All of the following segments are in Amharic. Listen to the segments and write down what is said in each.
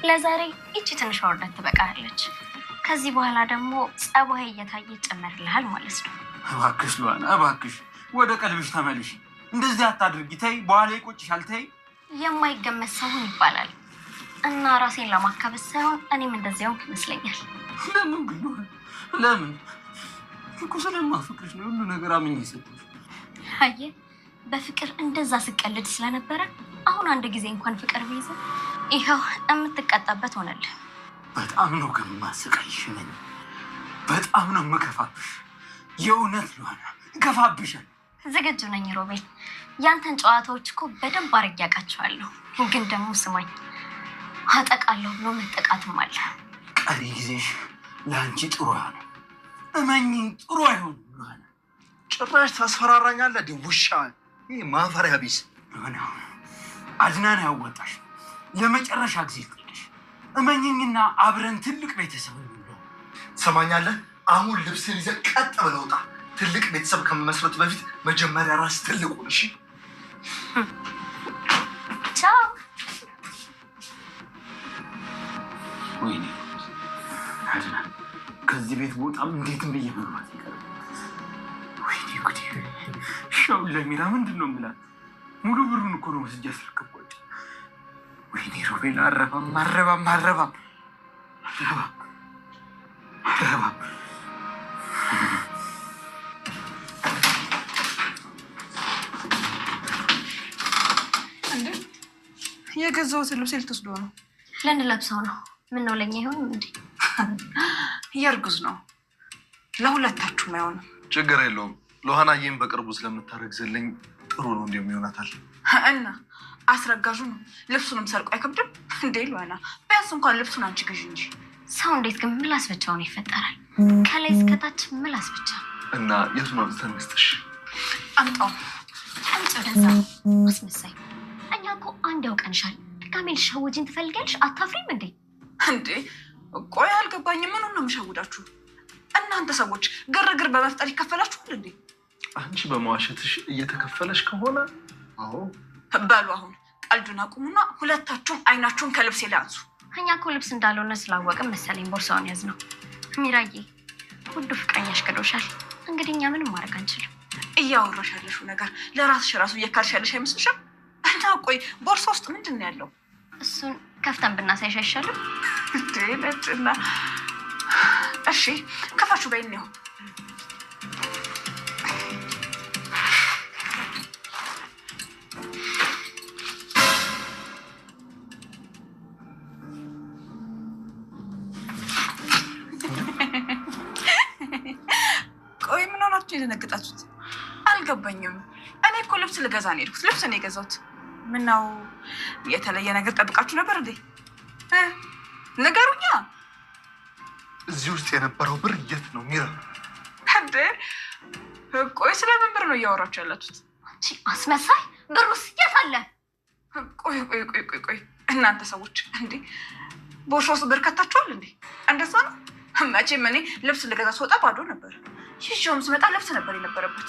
ለዛሬ እቺ ትንሽ ወርደት ትበቃለች። ከዚህ በኋላ ደግሞ ጸባይ እየታየ ይጨመርልሃል ማለት ነው። እባክሽ ሉዋና እባክሽ ወደ ቀልብሽ ተመልሽ። እንደዚህ አታድርጊ ተይ፣ በኋላ ይቆጭሻል ተይ። የማይገመት ሰውን ይባላል እና ራሴን ለማካበስ ሳይሆን እኔም እንደዚያው ይመስለኛል። ለምን ግን ለምን እኮ ስለማፈቅርሽ ነው ሁሉ ነገር አምኜ ሰጥቶሽ። አየህ በፍቅር እንደዛ ስቀልድ ስለነበረ አሁን አንድ ጊዜ እንኳን ፍቅር ቢይዝ ይኸው የምትቀጣበት ሆነልህ። በጣም ነው ግን ማሰቃይሽ ነኝ። በጣም ነው የምከፋብሽ። የእውነት ሉዋና እከፋብሻል። ዝግጁ ነኝ ሮቤል። ያንተን ጨዋታዎች እኮ በደንብ አድርጌ አውቃቸዋለሁ። ግን ደግሞ ስማኝ፣ አጠቃለሁ ብሎ መጠቃትም አለ። ቀሪ ጊዜሽ ለአንቺ ጥሩ አይሆንም። እመኚኝ ጥሩ አይሆንም ሉዋና። ጭራሽ ታስፈራራኛለህ ውሻ። ይህ ማፈሪያ ቢስ ሆነ አድናን ያወጣሽ ለመጨረሻ ጊዜ ልቅልሽ። እመኚኝና አብረን ትልቅ ቤተሰብ ነው። ትሰማኛለህ? አሁን ልብስን ይዘህ ቀጥ ብለህ ውጣ። ትልቅ ቤተሰብ ከመመስረት በፊት መጀመሪያ ራስ ትልቁን። እሺ ቻው። ወይኔ አድናን ከዚህ ቤት በጣም እንዴትም ብዬ መግባት ይቀርብ። ወይኔ ጉዴ። ሻው ለሚራ ምንድን ነው የምላት? ሙሉ ብሩን እኮ ነው ወስጄ አስረከብኳቸው። ወይኔ ሮቤል አረባም አረባም አረባም አረባም አረባም። የገዛሁት ልብስ ልትወስዶ ነው? ልንለብሰው ነው። ምን ነው ለኛ ይሆን እንዴ? የእርጉዝ ነው። ለሁለታችሁም አይሆንም። ችግር የለውም። ሉዋናዬን በቅርቡ ስለምታረግዝልኝ ጥሩ ነው እንዲሁም ይሆናታል። እና አስረጋዡ ነው ልብሱንም ሰርቆ አይከብድም እንዴ? ሉዋና ቢያንስ እንኳን ልብሱን አንቺ ግዢ እንጂ። ሰው እንዴት ግን ምላስ ብቻውን ይፈጠራል? ከላይ እስከታች ምላስ ብቻ። እና የቱን አውጥተን መስጠሽ? አምጣው። አንቺ ወደዛ አስመሳይ። እኛ እኮ አንድ ያውቀንሻል። ድጋሜ ልትሸውጂን ትፈልጊያለሽ? አታፍሪም እንዴ? እንዴ ቆይ አልገባኝም። ምኑን ነው የምሸውዳችሁ? እናንተ ሰዎች ግርግር በመፍጠር ይከፈላችኋል እንዴ? አንቺ በመዋሸትሽ እየተከፈለሽ ከሆነ አዎ በሉ አሁን ቀልዱን አቁሙና ሁለታችሁም አይናችሁን ከልብሴ ላይ አንሱ። እኛ እኮ ልብስ እንዳልሆነ ስላወቅን መሰለኝ ቦርሳውን ያዝ ነው። ሚራዬ ውዱ ፍቅረኛሽ ክዶሻል። እንግዲህ እኛ ምንም ማድረግ አንችልም። እያወራሽ ያለሽው ነገር ለራስሽ ራሱ እየካድሽ ያለሽ አይመስልሽም? እና ቆይ ቦርሳ ውስጥ ምንድን ነው ያለው? እሱን ከፍተን ብናሳይሽ አይሻልም? ነጭና እሺ ከፋችሁ በይን ነው። ቆይ ምን ሆናችሁ የደነገጣችሁት? አልገባኝም። እኔ እኮ ልብስ ልገዛ ነው የሄድኩት። ልብስ ነው የገዛሁት። ምነው የተለየ ነገር ጠብቃችሁ ነበር እንዴ? ነገሩኛ። እዚህ ውስጥ የነበረው ብር የት ነው ሚራ? እንዴ ቆይ ስለምን ብር ነው እያወራችሁ ያላችሁት? አንቺ አስመሳይ፣ ብሩስ የት አለ? ቆይ እናንተ ሰዎች እንዴ ቦርሳ ውስጥ ብር ከታችኋል እንዴ? እንደዛ ነው። መቼም እኔ ልብስ ልገዛ ስወጣ ባዶ ነበር። ይዤውም ስመጣ ልብስ ነበር የነበረበት።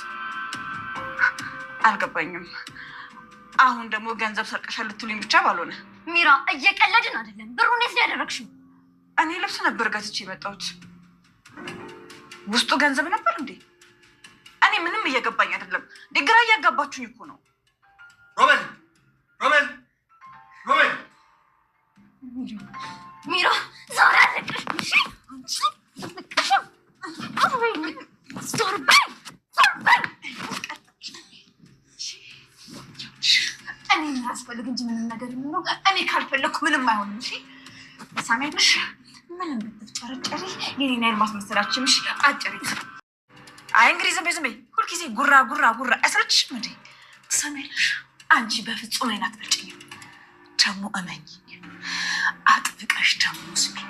አልገባኝም። አሁን ደግሞ ገንዘብ ሰርቀሻል ልትሉኝ ብቻ ባልሆነ። ሚራ እየቀለድን አይደለም። ብሩን የት ነው ያደረግሽው? እኔ ልብስ ነበር ገዝቼ የመጣሁት። ውስጡ ገንዘብ ነበር እንዴ? እኔ ምንም እየገባኝ አይደለም። ግራ እያጋባችሁኝ እኮ ነው። ሮቤል ሮቤል ሮቤል ሚራ ዛሬ አለቅሽ። እሺ አንቺ ዞር በይ ዞር በይ። እኔ የሚያስፈልግ እንጂ ምንም ነገር የሚሆነው እኔ ካልፈለግኩ ምንም አይሆንም። እሺ ሳሚያለሽ ምንም ብትጨረጨሪ የኔና የልማት መሰላችም። እሺ አጭሪት። አይ እንግዲህ ዝም በይ ሁልጊዜ ጉራ ጉራ ጉራ አይሰለችሽም እንዴ? ሳሚያለሽ አንቺ በፍጹም እኔን አትበልጭኝም። ደግሞ እመኝ አጥብቀሽ ደግሞ ስሚኝ፣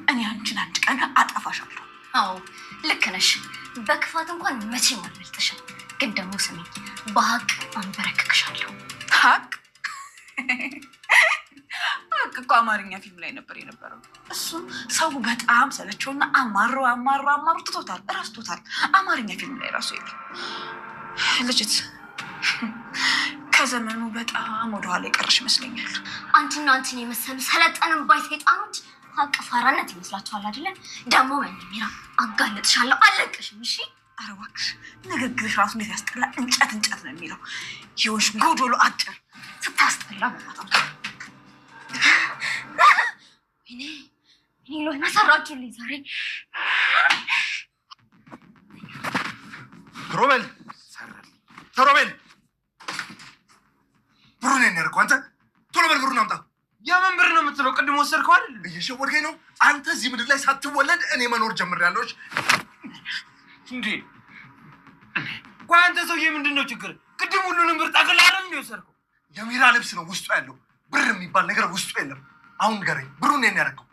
እኔ አንቺን አንድ ቀን አጠፋሻለሁ። አዎ ልክ ነሽ። በክፋት እንኳን መቼም አልበልጥሽም። ግን ደግሞ ስሚኝ፣ በሀቅ አንበረክክሻለሁ። ሀቅ እኮ አማርኛ ፊልም ላይ ነበር የነበረው። እሱም ሰው በጣም ሰለቸውና አማሮ ትቶታል፣ እረስቶታል። አማርኛ ፊልም ላይ ራሱ የለም። ልጅት ከዘመኑ በጣም ወደኋላ የቀረሽ ይመስለኛል። አንቺና አንቺን የመሰሉ ሰለጠንን ባይ ሰይጣኖች ሀቅ ፋራነት ይመስላችኋል አይደለ? ደግሞ ሚራ አጋለጥሻለሁ፣ አለቅሽም። እሺ ኧረ እባክሽ ንግግርሽ ራሱ እንዴት ያስጠላ! እንጨት እንጨት ነው የሚለው። ይኸውልሽ ጎዶሎ አጭር ስታስጠላ ማለት እኔ ሎና ሰራችሁልኝ ዛሬ። ሮቤል ሮቤል ብሩን ያርኩ። አንተ ቶሎ በል ብሩን አምጣ። የምን ብር ነው የምትለው? ቅድም ወሰድከው አይደል? እየሸወድከኝ ነው አንተ። እዚህ ምድር ላይ ሳትወለድ እኔ መኖር ጀምሬያለሁ። እንዴ ቆይ አንተ ሰውዬ ምንድን ነው ችግር? ቅድም ሁሉንም ብር ጠቅልላ አይደል እንደ ወሰድከው? የሚራ ልብስ ነው ውስጡ ያለው፣ ብር የሚባል ነገር ውስጡ የለም። አሁን ንገረኝ፣ ብሩን ያረከው?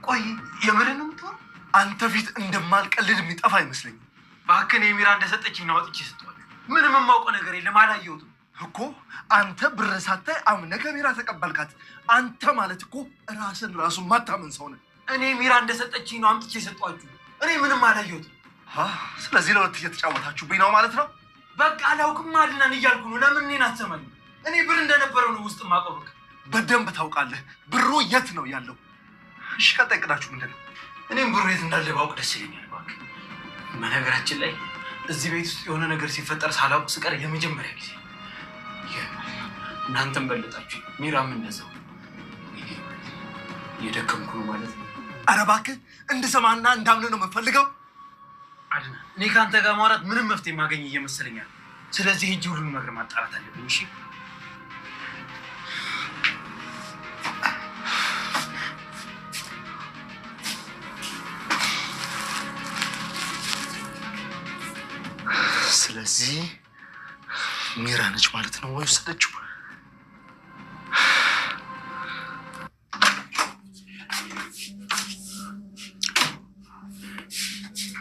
ቆይ የምርን ነው የምትሆን? አንተ ፊት እንደማልቀልድ የሚጠፋ አይመስለኝም። እባክህ የሚራ እንደሰጠችኝ ነው አውጥቼ ሰጠዋለሁ። ምንም የማውቀው ነገር የለም፣ አላየሁትም እኮ። አንተ ብር ሳታይ አምነህ ከሚራ ተቀበልካት። አንተ ማለት እኮ ራሱን ማታመን ሰው ነህ። እኔ ሚራ እንደሰጠችኝ ነው አምጥቼ ሰጧችሁ። እኔ ምንም አላየሁትም። ስለዚህ ለሁለት እየተጫወታችሁብኝ ነው ማለት ነው። በቃ አላውቅም አድናን እያልኩ ነው። ለምን እኔን አትሰማኝ? እኔ ብር እንደነበረው ነው ውስጥ የማውቀው። በቃ በደንብ ታውቃለህ ብሩ የት ነው ያለው። እሺ ቀጣይ እቅዳችሁ ምንድን ነው? እኔም ብሩ የት እንዳለ ባውቅ ደስ ይለኛል። እባክህ በነገራችን ላይ እዚህ ቤት ውስጥ የሆነ ነገር ሲፈጠር ሳላውቅ ስቀር የመጀመሪያ ጊዜ። እናንተም በለጣችሁ፣ ሚራም እንደዛው። እየደከምኩ ነው ማለት ነው። ኧረ እባክህ እንድሰማና እንዳምን ነው የምፈልገው። አድና እኔ ከአንተ ጋር ማውራት ምንም መፍትሄ ማገኝ እየመሰለኛል። ስለዚህ ሂጅ ሁሉንም ነገር ማጣራት አለብኝ። እሺ ስለዚህ ሚራ ነች ማለት ነው ወይ ወሰደችው?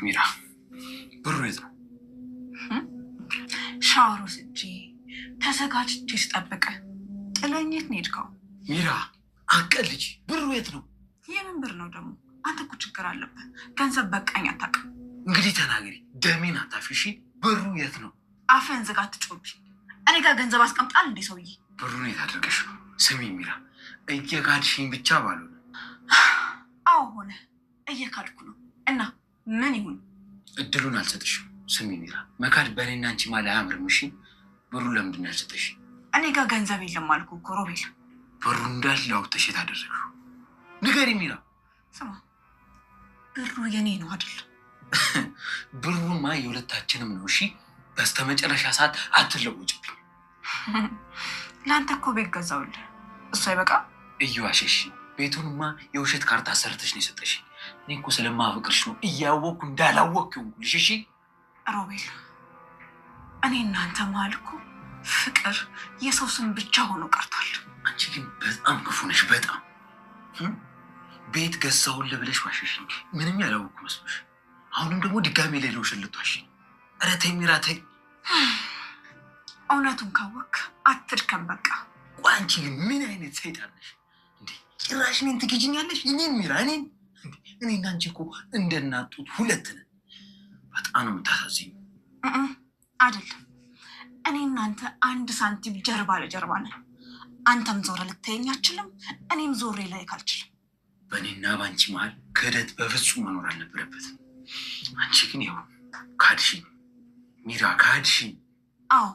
ሚራ ብሩ የት ነው? ሻወር ወስጄ ተዘጋጅቼ ስጠብቅ ጥለኝ የት ነው የሄድከው? ሚራ አቀልጅ፣ ብሩ የት ነው? የምን ብር ነው ደግሞ? አንተ እኮ ችግር አለብህ። ገንዘብ በቃኝ አታውቅም። እንግዲህ ተናገሪ፣ ደሜን አታፊሺ። ብሩ የት ነው? አፍህን ዝጋ፣ አትጮህብኝ። እኔ ጋር ገንዘብ አስቀምጣል እንዴ ሰውዬ? ብሩን የት አድርገሽ ነው? ስሚ ሚራ፣ እየካድሽኝ ብቻ ባልሆነ። አዎ ሆነ፣ እየካድኩ ነው። እና ምን ይሁን? እድሉን አልሰጥሽም። ስሚ ሚራ፣ መካድ በእኔና አንቺ ማለ አያምርም። እሺ ብሩን ለምንድን ነው ያልሰጠሽ? እኔ ጋር ገንዘብ የለም አልኩህ እኮ ሮቤል። ብሩ እንዳለ አውጥተሽ የት አደረግሽው? ንገሪ ሚራ። ስማ፣ ብሩ የኔ ነው አይደል? ብሩማ የሁለታችንም ነው። እሺ በስተመጨረሻ ሰዓት አትለውጭብኝ። ለአንተ እኮ ቤት ገዛውልህ፣ እሱ አይበቃ? እየዋሸሽ። ቤቱንማ የውሸት ካርታ ሰርተሽ ነው የሰጠሽ። እኔ እኮ ስለማፈቅርሽ ነው እያወቅኩ እንዳላወቅኩ ይሆንኩልሽ። እሺ ሮቤል፣ እኔ እናንተ መሀል እኮ ፍቅር የሰው ስም ብቻ ሆኖ ቀርቷል። አንቺ ግን በጣም ክፉ ነሽ። በጣም ቤት ገዛሁልህ ብለሽ ዋሸሽኝ፣ ምንም ያላወቅኩ መስሎሽ። አሁንም ደግሞ ድጋሜ ላይ ለውሸት ልትዋሽኝ። ኧረ ተይ ሚራ ተይ። እውነቱን ካወቅ አትድከም በቃ። ቆይ አንቺ ግን ምን አይነት ሰይጣን ነሽ እንዴ? ጭራሽ እኔን ትገጅኛለሽ? እኔን ሚራ፣ እኔን? እኔና አንቺ እኮ እንደናጡት ሁለት ነን። በጣም ነው የምታሳዝኝ። አይደለም፣ እኔ እናንተ አንድ ሳንቲም ጀርባ ለጀርባ ነን። አንተም ዞረ ልታየኝ አችልም፣ እኔም ዞሬ ላይ ካልችልም። በእኔና በአንቺ መሀል ክህደት በፍጹም መኖር አልነበረበትም። አንቺ ግን ይኸው ካድሽኝ ሚራ፣ ካድሽኝ። አዎ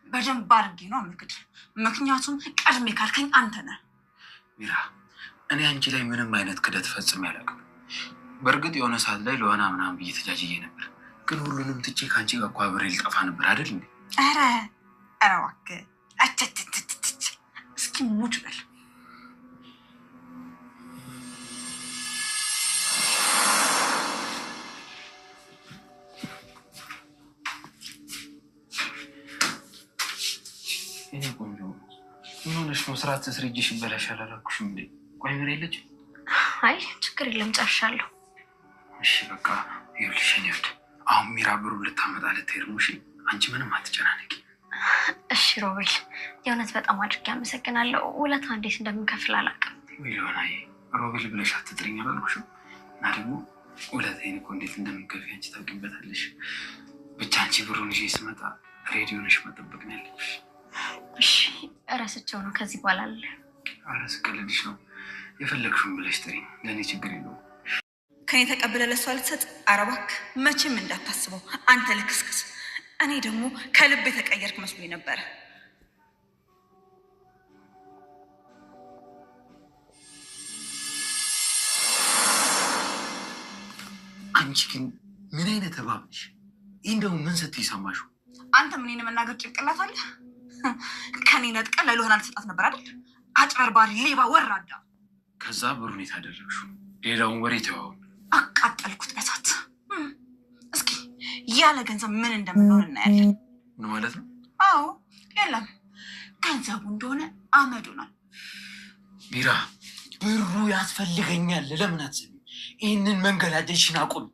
በደንብ አድርጌ ነው አመልክት። ምክንያቱም ቀድሜ ካልከኝ አንተ ነህ። ሚራ፣ እኔ አንቺ ላይ ምንም አይነት ክህደት ፈጽሜ አላውቅም። በእርግጥ የሆነ ሰዓት ላይ ለሆና ምናምን ብዬ ተጃጅዬ ነበር፣ ግን ሁሉንም ትቼ ከአንቺ ጋር እኮ አብሬ ልጠፋ ነበር አይደል እንዴ? ኧረ እባክህ እስኪ ሙች በል። እኔ ቆንጆ ምን ሆነሽ ነው? ስርዓት ትስሪ፣ እጅሽ ይበላሻል አላልኩሽም እንዴ? ቆይ ሚራ የለችም? አይ ችግር የለም ጨርሻለሁ። እሺ በቃ ይኸውልሽ፣ እኔ ወድ አሁን ሚራ ብሩን ልታመጣ ልትሄድ ነው። እሺ አንቺ ምንም አትጨናነቂ። እሺ ሮቤል፣ የእውነት በጣም አድርጌ አመሰግናለሁ። ውለታ እንዴት እንደምከፍል አላውቅም። ሚሊዮን ሮቤል ብለሽ አትጥሪኝ አላልኩሽም? እና ደግሞ ውለታዬን እኮ እንዴት እንደምከፍል አንቺ ታውቂበታለሽ። ብቻ አንቺ ብሩን ይዤ ስመጣ ሬዲዮ ነሽ መጠበቅ ነው ያለብሽ። እሺ እረስቸው ነው ከዚህ በኋላ አለ። ኧረ ስቀልድሽ ነው። የፈለግሽውን ብለሽ ጥሪ፣ ለእኔ ችግር የለውም። ከኔ ተቀብለ ለሷ ልትሰጥ? ኧረ እባክህ መቼም እንዳታስበው አንተ ልክስክስ። እኔ ደግሞ ከልብ የተቀየርክ መስሎኝ ነበረ። አንቺ ግን ምን አይነት እባብ ነሽ? ይህ እንደው ምን ስትይ ሰማሽው? አንተ ምን መናገር ጭንቅላት አለ? ከኔ ነጥቀ ለልሆና ልትሰጣት ነበር አይደል? አጭበርባሪ፣ ሌባ፣ ወራዳ። ከዛ ብሩን የታደረግሽው? ሌላውን ወሬ ተዋውን። አቃጠልኩት በሳት። እስኪ ያለ ገንዘብ ምን እንደምንሆን እናያለን። ምን ማለት ነው? አዎ የለም ገንዘቡ እንደሆነ አመዱናል። ሚራ ብሩ ያስፈልገኛል። ለምን አትሰሚ? ይህንን መንገላጀሽን አቁም።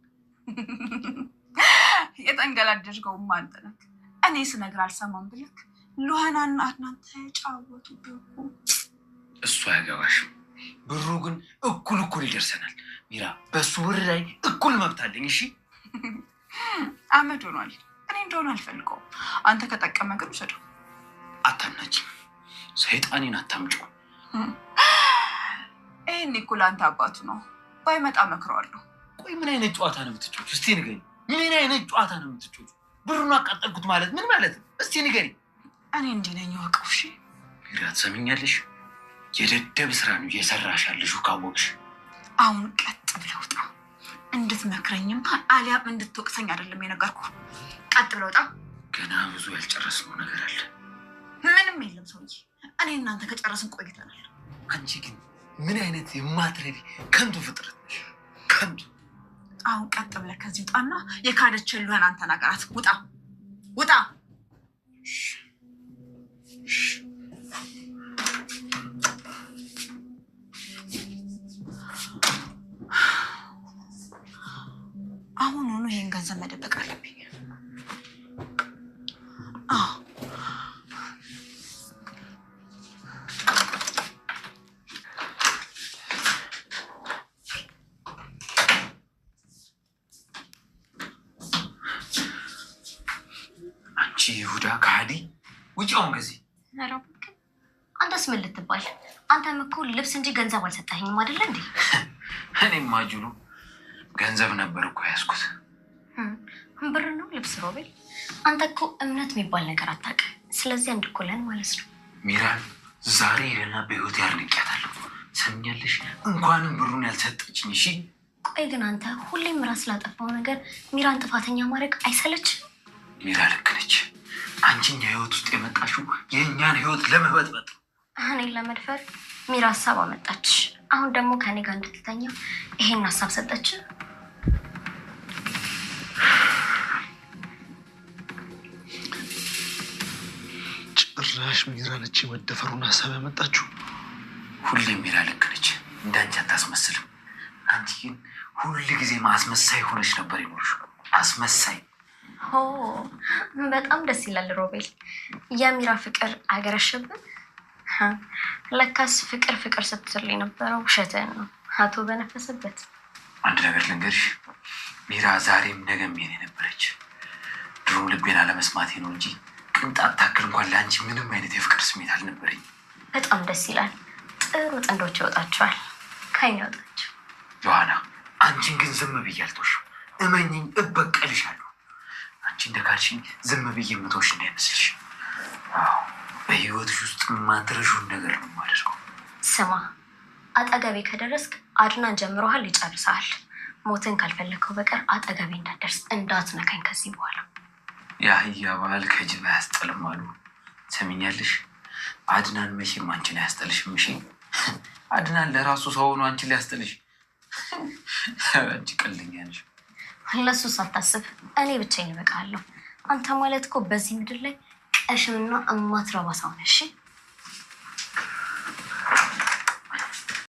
የተንገላጀሽገውማ አንተ ነህ። እኔ ስነግር አልሰማም ብለክ ሉሃናና አድናን ተጫወቱብህ እኮ። እሱ አያገባሽም። ብሩ ግን እኩል ይደርሰናል። ሚራ በሱ ብር ላይ እኩል መብት አለኝ። እሺ አመድ ሆኗል። እኔ እንደሆነ አልፈልገውም። አንተ ከጠቀመ ግን ውሰደው። አታምናችም። ሰይጣኔን አታምጪው። ይህን እኮ ለአንተ አባቱ ነው። ባይመጣ መክረዋለሁ። ቆይ ምን አይነት ጨዋታ ነው የምትጫወቹ? እስቲ ንገሪኝ። ምን አይነት ጨዋታ ነው የምትጫወቹ? ብሩን አቃጠልኩት ማለት ምን ማለት ነው? እስቲ ንገሪኝ። እኔ እንዲህ ነኝ ወቀው። እሺ ሚራ ትሰምኛለሽ? የደደብ ስራ ነው እየሰራሽ ያለሽው ካወቅሽ። አሁን ቀጥ ብለህ ውጣ። እንድትመክረኝም አሊያም እንድትወቅሰኝ አይደለም የነገርኩህ። ቀጥ ብለህ ውጣ። ገና ብዙ ያልጨረስነው ነገር አለ። ምንም የለም ሰውዬ። እኔ እናንተ ከጨረስን ቆይተናል። አንቺ ግን ምን አይነት የማትረቢ ከንቱ ፍጥረት ነሽ? ከንቱ። አሁን ቀጥ ብለህ ከዚህ ውጣና የካደችልህን አንተ ነገራት። ውጣ ውጣ። አሁን ሆኖ ይሄን ገንዘብ መደበቅ አለብኝ። አንቺ ይሁዳ ከሃዲ ውጪውን ጊዜ አንተስ ምን ልትባል? አንተም እኮ ልብስ እንጂ ገንዘብ አልሰጠኸኝም አይደለ እንዴ? እኔማ ጁሉ ገንዘብ ነበር እኮ ያዝኩት። ብር ነው ልብስ? ሮቤል አንተ እኮ እምነት የሚባል ነገር አታውቅም። ስለዚህ እንድኮለን ማለት ነው። ሚራን ዛሬ ሄደና በህይወት ያርንቂያታለሁ። ሰምኛለሽ? እንኳንም ብሩን ያልሰጠችኝ። እሺ ቆይ ግን አንተ ሁሌም ራስ ላጠፋው ነገር ሚራን ጥፋተኛ ማድረግ አይሰለችም? ሚራ ልክ ነች። አንቺኛ ህይወት ውስጥ የመጣሽው የእኛን ህይወት ለመበጥበጥ። እኔን ለመድፈር ሚራ ሀሳብ አመጣች። አሁን ደግሞ ከኔ ጋር እንድትተኛ ይሄን ሀሳብ ሰጠች። ጭራሽ ሚራ ነች የመደፈሩን ሀሳብ ያመጣችሁ። ሁሌም ሚራ ልክ ነች። እንዳንቺ አታስመስልም። አንቺ ግን ሁል ጊዜ ማስመሳይ ሆነች ነበር ይኖርሽ። አስመሳይ። በጣም ደስ ይላል ሮቤል። የሚራ ፍቅር አገረሸብን። ለካስ ፍቅር ስትል የነበረው ውሸትህን ነው። አቶ በነፈሰበት። አንድ ነገር ልንገርሽ፣ ሚራ ዛሬም ነገም የኔ ነበረች። ድሮም ልቤን አለመስማቴ ነው እንጂ ቅንጣት ታክል እንኳን ለአንቺ ምንም አይነት የፍቅር ስሜት አልነበረኝ። በጣም ደስ ይላል። ጥሩ ጥንዶች ይወጣቸዋል። ከእኛ ይወጣቸው። ዮሐና፣ አንቺን ግን ዝም ብዬ አልተውሽም። እመኝኝ፣ እበቀልሻለሁ። አንቺ እንደ ካልሽኝ ዝም ብዬ የምተውሽ እንዳይመስልሽ። በህይወትሽ ውስጥ የማትረሺውን ነገር ነው የማደርገው። ስማ፣ አጠገቤ ከደረስክ አድናን ጀምሮሃል፣ ይጨርሰሃል። ሞትን ካልፈለግከው በቀር አጠገቤ እንዳትደርስ፣ እንዳትነካኝ ከዚህ በኋላ። የአህያ ባል ከጅብ አያስጠልም አሉ። ሰሚኛለሽ? አድናን መቼም አንቺን አያስጠልሽም። እሺ? አድናን ለራሱ ሰው ሆኖ አንቺን ሊያስጠልሽ። አንቺ ቀልደኛ ነሽ። ለሱ ሳታስብ እኔ ብቻዬን እበቃለሁ። አንተ ማለት እኮ በዚህ ምድር ላይ ቀሽምና እማትረባ ሰው ነሽ።